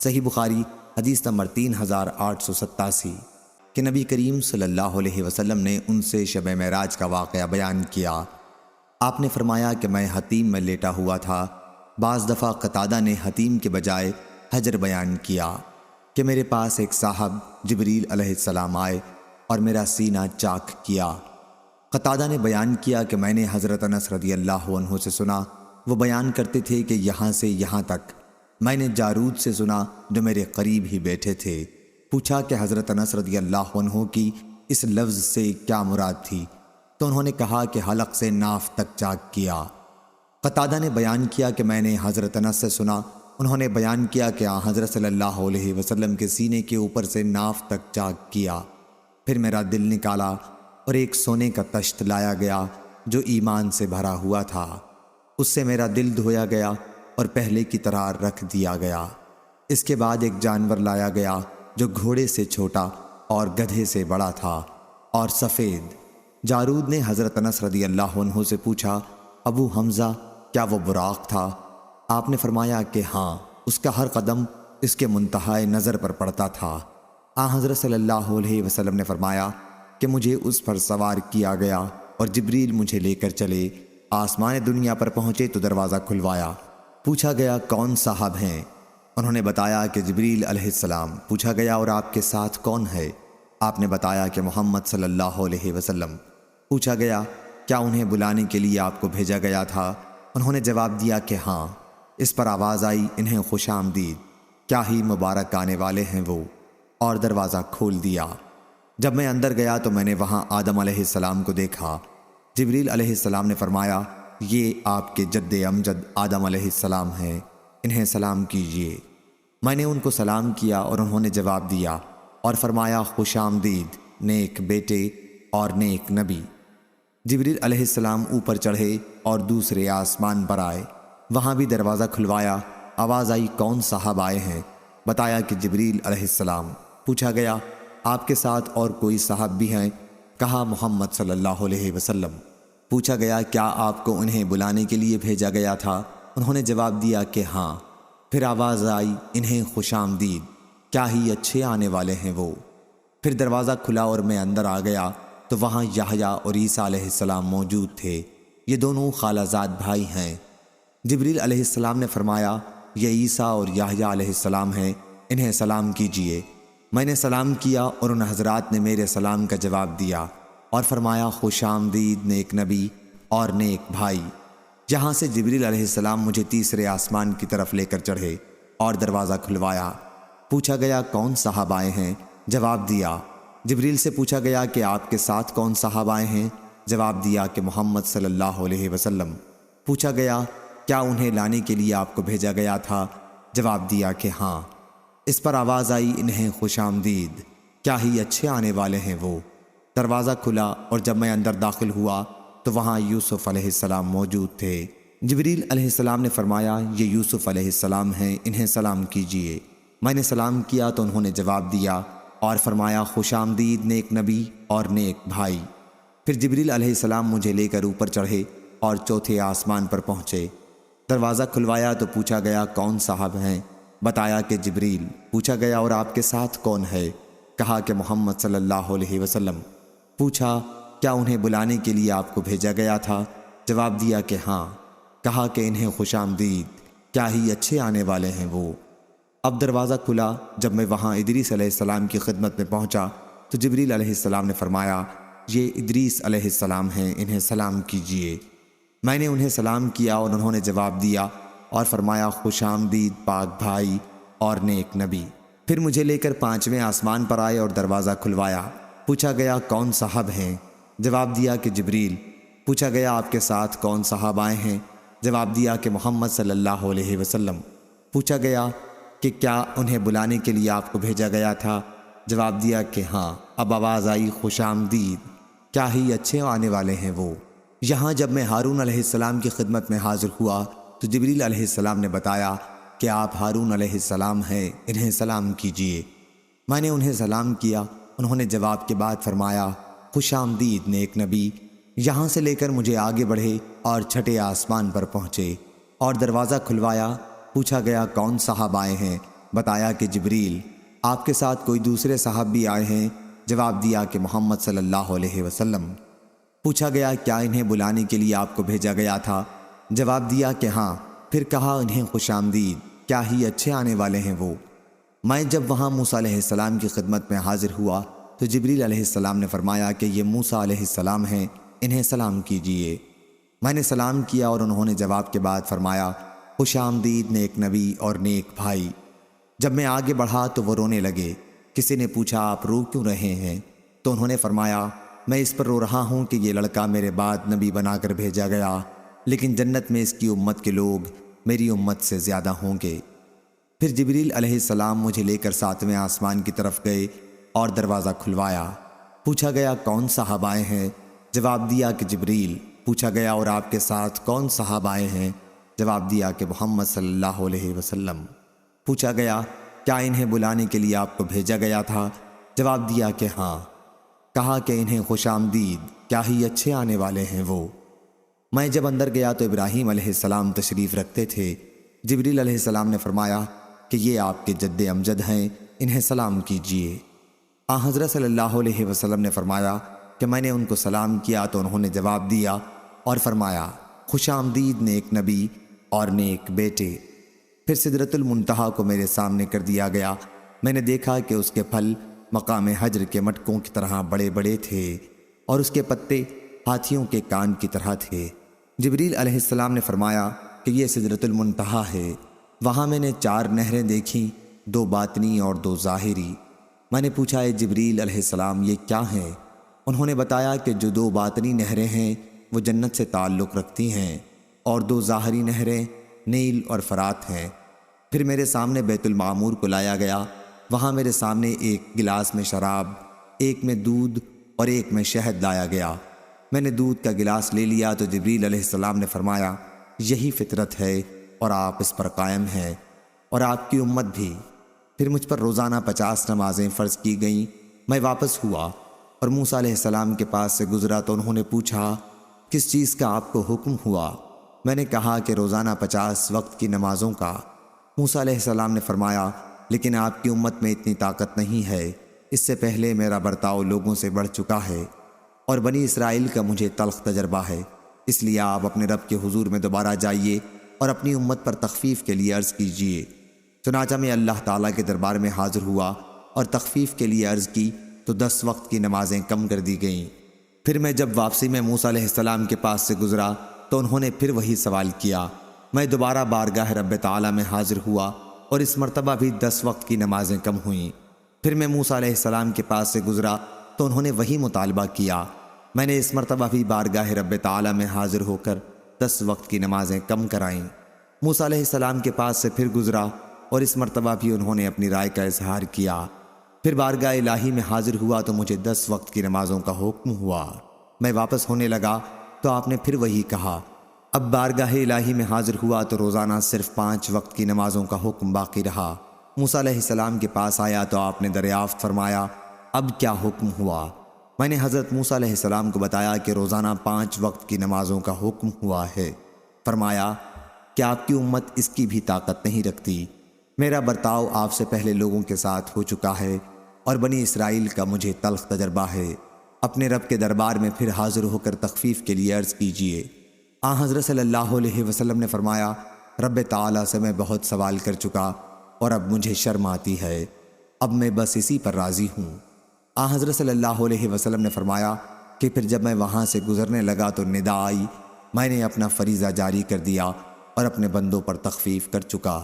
صحیح بخاری حدیث نمبر 3887 کہ نبی کریم صلی اللہ علیہ وسلم نے ان سے شب معراج کا واقعہ بیان کیا۔ آپ نے فرمایا کہ میں حتیم میں لیٹا ہوا تھا۔ بعض دفعہ قتادہ نے حتیم کے بجائے حجر بیان کیا کہ میرے پاس ایک صاحب جبریل علیہ السلام آئے اور میرا سینہ چاک کیا۔ قتادہ نے بیان کیا کہ میں نے حضرت انس رضی اللہ عنہ سے سنا، وہ بیان کرتے تھے کہ یہاں سے یہاں تک۔ میں نے جارود سے سنا جو میرے قریب ہی بیٹھے تھے۔ پوچھا کہ حضرت انس رضی اللہ عنہ کی اس لفظ سے کیا مراد تھی، تو انہوں نے کہا کہ حلق سے ناف تک چاک کیا۔ قتادہ نے بیان کیا کہ میں نے حضرت انس سے سنا، انہوں نے بیان کیا کہ حضرت صلی اللہ علیہ وسلم کے سینے کے اوپر سے ناف تک چاک کیا۔ پھر میرا دل نکالا اور ایک سونے کا تشت لایا گیا جو ایمان سے بھرا ہوا تھا، اس سے میرا دل دھویا گیا اور پہلے کی طرح رکھ دیا گیا۔ اس کے بعد ایک جانور لایا گیا جو گھوڑے سے چھوٹا اور گدھے سے بڑا تھا اور سفید۔ جارود نے حضرت انس رضی اللہ عنہ سے پوچھا، ابو حمزہ کیا وہ براق تھا؟ آپ نے فرمایا کہ ہاں، اس کا ہر قدم اس کے منتہائے نظر پر پڑتا تھا۔ حضرت صلی اللہ علیہ وسلم نے فرمایا کہ مجھے اس پر سوار کیا گیا اور جبریل مجھے لے کر چلے۔ آسمان دنیا پر پہنچے تو دروازہ کھلوایا۔ پوچھا گیا کون صاحب ہیں؟ انہوں نے بتایا کہ جبریل علیہ السلام۔ پوچھا گیا اور آپ کے ساتھ کون ہے؟ آپ نے بتایا کہ محمد صلی اللہ علیہ وسلم۔ پوچھا گیا کیا انہیں بلانے کے لیے آپ کو بھیجا گیا تھا؟ انہوں نے جواب دیا کہ ہاں۔ اس پر آواز آئی، انہیں خوش آمدید، کیا ہی مبارک آنے والے ہیں وہ، اور دروازہ کھول دیا۔ جب میں اندر گیا تو میں نے وہاں آدم علیہ السلام کو دیکھا۔ جبریل علیہ السلام نے فرمایا یہ آپ کے جد امجد آدم علیہ السلام ہیں، انہیں سلام کیجیے۔ میں نے ان کو سلام کیا اور انہوں نے جواب دیا اور فرمایا خوش آمدید نیک بیٹے اور نیک نبی۔ جبریل علیہ السلام اوپر چڑھے اور دوسرے آسمان پر آئے، وہاں بھی دروازہ کھلوایا۔ آواز آئی کون صاحب آئے ہیں؟ بتایا کہ جبریل علیہ السلام۔ پوچھا گیا آپ کے ساتھ اور کوئی صاحب بھی ہیں؟ کہا محمد صلی اللہ علیہ وسلم۔ پوچھا گیا کیا آپ کو انہیں بلانے کے لیے بھیجا گیا تھا؟ انہوں نے جواب دیا کہ ہاں۔ پھر آواز آئی انہیں خوش آمدید، کیا ہی اچھے آنے والے ہیں وہ۔ پھر دروازہ کھلا اور میں اندر آ گیا تو وہاں یحییٰ اور عیسیٰ علیہ السلام موجود تھے، یہ دونوں خالہ زاد بھائی ہیں۔ جبریل علیہ السلام نے فرمایا یہ عیسیٰ اور یحییٰ علیہ السلام ہیں، انہیں سلام کیجیے۔ میں نے سلام کیا اور ان حضرات نے میرے سلام کا جواب دیا اور فرمایا خوش آمدید نیک نبی اور نیک بھائی۔ جہاں سے جبریل علیہ السلام مجھے تیسرے آسمان کی طرف لے کر چڑھے اور دروازہ کھلوایا۔ پوچھا گیا کون صاحب آئے ہیں؟ جواب دیا۔ جبریل سے پوچھا گیا کہ آپ کے ساتھ کون صاحب آئے ہیں؟ جواب دیا کہ محمد صلی اللہ علیہ وسلم۔ پوچھا گیا کیا انہیں لانے کے لیے آپ کو بھیجا گیا تھا؟ جواب دیا کہ ہاں۔ اس پر آواز آئی انہیں خوش آمدید، کیا ہی اچھے آنے والے ہیں وہ۔ دروازہ کھلا اور جب میں اندر داخل ہوا تو وہاں یوسف علیہ السلام موجود تھے۔ جبریل علیہ السلام نے فرمایا یہ یوسف علیہ السلام ہیں، انہیں سلام کیجیے۔ میں نے سلام کیا تو انہوں نے جواب دیا اور فرمایا خوش آمدید نیک نبی اور نیک بھائی۔ پھر جبریل علیہ السلام مجھے لے کر اوپر چڑھے اور چوتھے آسمان پر پہنچے۔ دروازہ کھلوایا تو پوچھا گیا کون صاحب ہیں؟ بتایا کہ جبریل۔ پوچھا گیا اور آپ کے ساتھ کون ہے؟ کہا کہ محمد صلی اللہ علیہ وسلم۔ پوچھا کیا انہیں بلانے کے لیے آپ کو بھیجا گیا تھا؟ جواب دیا کہ ہاں۔ کہا کہ انہیں خوش آمدید، کیا ہی اچھے آنے والے ہیں وہ۔ اب دروازہ کھلا، جب میں وہاں ادریس علیہ السلام کی خدمت میں پہنچا تو جبریل علیہ السلام نے فرمایا یہ ادریس علیہ السلام ہیں، انہیں سلام کیجیے۔ میں نے انہیں سلام کیا اور انہوں نے جواب دیا اور فرمایا خوش آمدید پاک بھائی اور نیک نبی۔ پھر مجھے لے کر پانچویں آسمان پر آئے اور دروازہ کھلوایا۔ پوچھا گیا کون صاحب ہیں؟ جواب دیا کہ جبریل۔ پوچھا گیا آپ کے ساتھ کون صاحب آئے ہیں؟ جواب دیا کہ محمد صلی اللہ علیہ وسلم۔ پوچھا گیا کہ کیا انہیں بلانے کے لیے آپ کو بھیجا گیا تھا؟ جواب دیا کہ ہاں۔ اب آواز آئی خوش آمدید، کیا ہی اچھے آنے والے ہیں وہ۔ یہاں جب میں ہارون علیہ السلام کی خدمت میں حاضر ہوا تو جبریل علیہ السلام نے بتایا کہ آپ ہارون علیہ السلام ہیں، انہیں سلام کیجیے۔ میں نے انہیں سلام کیا، انہوں نے جواب کے بعد فرمایا خوش آمدید نیک نبی۔ یہاں سے لے کر مجھے آگے بڑھے اور چھٹے آسمان پر پہنچے اور دروازہ کھلوایا۔ پوچھا گیا کون صاحب آئے ہیں؟ بتایا کہ جبریل آپ کے ساتھ کوئی دوسرے صاحب بھی آئے ہیں؟ جواب دیا کہ محمد صلی اللہ علیہ وسلم۔ پوچھا گیا کیا انہیں بلانے کے لیے آپ کو بھیجا گیا تھا؟ جواب دیا کہ ہاں۔ پھر کہا انہیں خوش آمدید، کیا ہی اچھے آنے والے ہیں وہ۔ میں جب وہاں موسیٰ علیہ السلام کی خدمت میں حاضر ہوا تو جبریل علیہ السلام نے فرمایا کہ یہ موسیٰ علیہ السلام ہیں، انہیں سلام کیجئے۔ میں نے سلام کیا اور انہوں نے جواب کے بعد فرمایا خوش آمدید نیک نبی اور نیک بھائی۔ جب میں آگے بڑھا تو وہ رونے لگے۔ کسی نے پوچھا آپ رو کیوں رہے ہیں؟ تو انہوں نے فرمایا میں اس پر رو رہا ہوں کہ یہ لڑکا میرے بعد نبی بنا کر بھیجا گیا، لیکن جنت میں اس کی امت کے لوگ میری امت سے زیادہ ہوں گے۔ پھر جبریل علیہ السلام مجھے لے کر 7ویں آسمان کی طرف گئے اور دروازہ کھلوایا۔ پوچھا گیا کون صاحب آئے ہیں؟ جواب دیا کہ جبریل۔ پوچھا گیا اور آپ کے ساتھ کون صاحب آئے ہیں؟ جواب دیا کہ محمد صلی اللہ علیہ وسلم۔ پوچھا گیا کیا انہیں بلانے کے لیے آپ کو بھیجا گیا تھا؟ جواب دیا کہ ہاں۔ کہا کہ انہیں خوش آمدید، کیا ہی اچھے آنے والے ہیں وہ۔ میں جب اندر گیا تو ابراہیم علیہ السلام تشریف رکھتے تھے۔ جبریل علیہ السلام نے فرمایا کہ یہ آپ کے جد امجد ہیں، انہیں سلام کیجئے۔ حضرت صلی اللہ علیہ وسلم نے فرمایا کہ میں نے ان کو سلام کیا تو انہوں نے جواب دیا اور فرمایا خوش آمدید نیک نبی اور نیک بیٹے۔ پھر سدرۃ المنتہا کو میرے سامنے کر دیا گیا۔ میں نے دیکھا کہ اس کے پھل مقام حجر کے مٹکوں کی طرح بڑے بڑے تھے اور اس کے پتے ہاتھیوں کے کان کی طرح تھے۔ جبریل علیہ السلام نے فرمایا کہ یہ سدرۃ المنتہا ہے۔ وہاں میں نے 4 نہریں دیکھیں، 2 باطنی اور 2 ظاہری۔ میں نے پوچھا اے جبریل علیہ السلام یہ کیا ہیں؟ انہوں نے بتایا کہ جو 2 باطنی نہریں ہیں وہ جنت سے تعلق رکھتی ہیں اور 2 ظاہری نہریں نیل اور فرات ہیں۔ پھر میرے سامنے بیت المعمور کو لایا گیا۔ وہاں میرے سامنے ایک گلاس میں شراب، ایک میں دودھ اور ایک میں شہد لایا گیا۔ میں نے دودھ کا گلاس لے لیا تو جبریل علیہ السلام نے فرمایا یہی فطرت ہے اور آپ اس پر قائم ہیں اور آپ کی امت بھی۔ پھر مجھ پر روزانہ 50 نمازیں فرض کی گئیں۔ میں واپس ہوا اور موسیٰ علیہ السلام کے پاس سے گزرا تو انہوں نے پوچھا کس چیز کا آپ کو حکم ہوا؟ میں نے کہا کہ روزانہ 50 وقت کی نمازوں کا۔ موسیٰ علیہ السلام نے فرمایا لیکن آپ کی امت میں اتنی طاقت نہیں ہے، اس سے پہلے میرا برتاؤ لوگوں سے بڑھ چکا ہے اور بنی اسرائیل کا مجھے تلخ تجربہ ہے، اس لیے آپ اپنے رب کے حضور میں دوبارہ جائیے اور اپنی امت پر تخفیف کے لیے عرض کیجیے۔ چنانچہ میں اللہ تعالیٰ کے دربار میں حاضر ہوا اور تخفیف کے لیے عرض کی تو 10 وقت کی نمازیں کم کر دی گئیں۔ پھر میں جب واپسی میں موسیٰ علیہ السلام کے پاس سے گزرا تو انہوں نے پھر وہی سوال کیا۔ میں دوبارہ بارگاہ رب تعالیٰ میں حاضر ہوا اور اس مرتبہ بھی 10 وقت کی نمازیں کم ہوئیں۔ پھر میں موسیٰ علیہ السلام کے پاس سے گزرا تو انہوں نے وہی مطالبہ کیا۔ میں نے اس مرتبہ بھی بارگاہ رب تعالیٰ میں حاضر ہو کر 10 وقت کی نمازیں کم کرائیں۔ موسیٰ علیہ السلام کے پاس سے پھر گزرا اور اس مرتبہ بھی انہوں نے اپنی رائے کا اظہار کیا۔ پھر بارگاہ الہی میں حاضر ہوا تو مجھے 10 وقت کی نمازوں کا حکم ہوا۔ میں واپس ہونے لگا تو آپ نے پھر وہی کہا۔ اب بارگاہ الہی میں حاضر ہوا تو روزانہ صرف 5 وقت کی نمازوں کا حکم باقی رہا۔ موسیٰ علیہ السلام کے پاس آیا تو آپ نے دریافت فرمایا اب کیا حکم ہوا؟ میں نے حضرت موسیٰ علیہ السلام کو بتایا کہ روزانہ 5 وقت کی نمازوں کا حکم ہوا ہے۔ فرمایا کہ آپ کی امت اس کی بھی طاقت نہیں رکھتی۔ میرا برتاؤ آپ سے پہلے لوگوں کے ساتھ ہو چکا ہے اور بنی اسرائیل کا مجھے تلخ تجربہ ہے۔ اپنے رب کے دربار میں پھر حاضر ہو کر تخفیف کے لیے عرض کیجیے۔ حضرت صلی اللہ علیہ وسلم نے فرمایا رب تعالیٰ سے میں بہت سوال کر چکا اور اب مجھے شرم آتی ہے، اب میں بس اسی پر راضی ہوں۔ حضرت صلی اللہ علیہ وسلم نے فرمایا کہ پھر جب میں وہاں سے گزرنے لگا تو ندا آئی، میں نے اپنا فریضہ جاری کر دیا اور اپنے بندوں پر تخفیف کر چکا۔